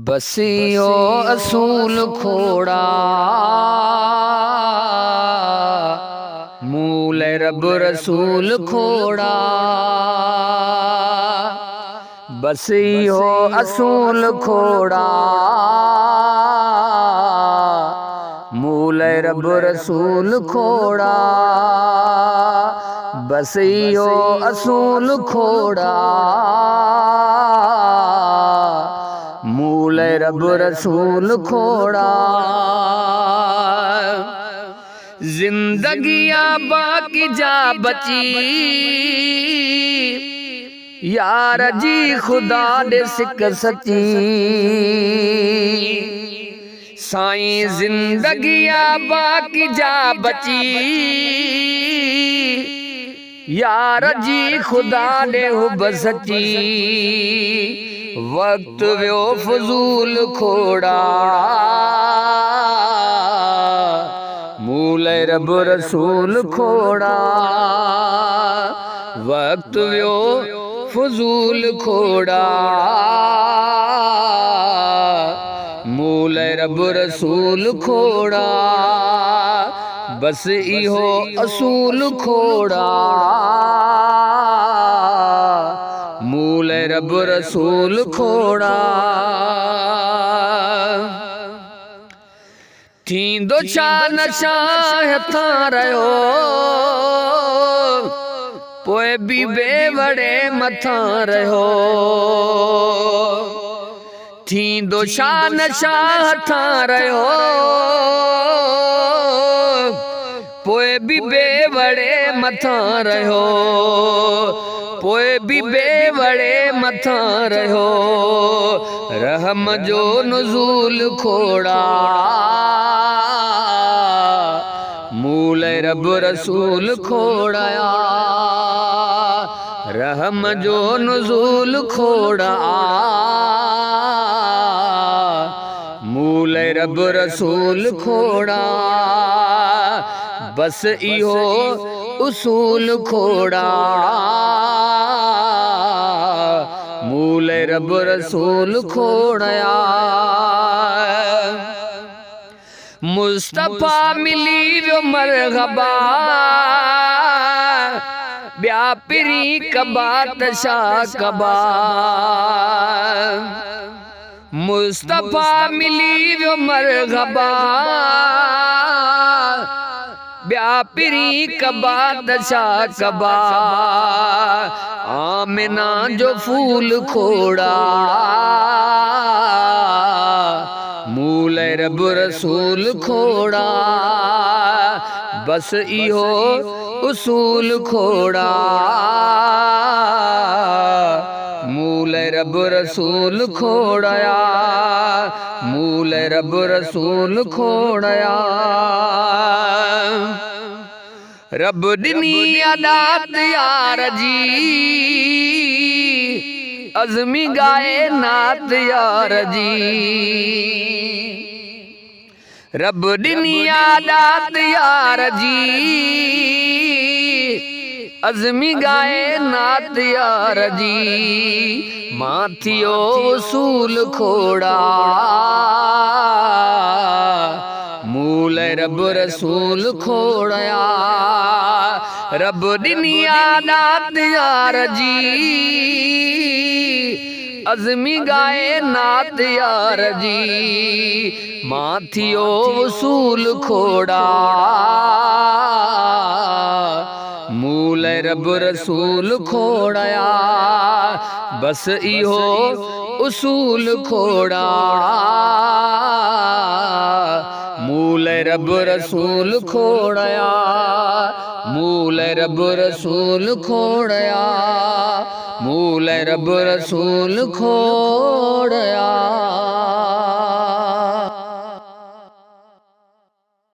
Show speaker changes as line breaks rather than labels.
बसियो असूल खोड़ा मूल रब रसूल खोड़ा। बसियो असूल खोड़ा मूल रब रसूल खोड़ा। बसियो असूल खोड़ा मूल रब रसूल खोड़ा। जिंदगिया बाकी जा बची यार जी खुदा दे सिक सची। साईं जिंदगिया बाकी जा बची यार जी खुदा दे हुब सची। वक्त व्यो फजूल खोड़ा मूल रब रसूल खोड़ा। वक्त व्यो फजूल खोड़ा मूल रब रसूल खोड़ा। बस इहो असूल खोड़ा मूल रब रसूल खोड़ा। थींदो छा नशा हथां रहियो पोइ बि बेवड़े मथां रहियो। थींदो छा नशा हथां रहियो पोइ बि बेवड़े मथां रहियो। पोइ बि बेवड़े मथां रहियो। रहम जो नुज़ूल खोड़ा मूल रब रसूल खोड़ा। रहम जो नुज़ूल खोड़ा मूल रब रसूल खोड़ा। बस इहो उसूल खोड़ा मूल रब रसूल खोड़ा। मुस्तफा मिली वियो मरहबा ॿिया पिरी कबा त छा कबा। मुस्तफा मिली वियो मरहबा ॿिया पिरी कबा त छा कबा। आमिना जो फूल खोड़ा मूल रब रसूल खोड़ा। बस इहो उसूल खोड़ा मूल रब रसूल खोड़ा। मूल रब रसूल खोड़ा। रब ॾिनी अदात यार जी अज़मी गाए नात यार जी। रब ॾिनी अदात यार जी अज़मी गाए नात यार जी। मां थियो उसूल खोड़ा मूल रब रसूल खोड़ा। रब ॾिनी अदात यार जी अज़मी गाए नात यार जी। मां थियो उसूल खोड़ा मूल रब रसूल खोड़ा। बस इहो उसूल खोड़ा मूल रब रसूल खोड़ा। मूल रब रसूल खोड़ा मूल रब रसूल खोड़ा।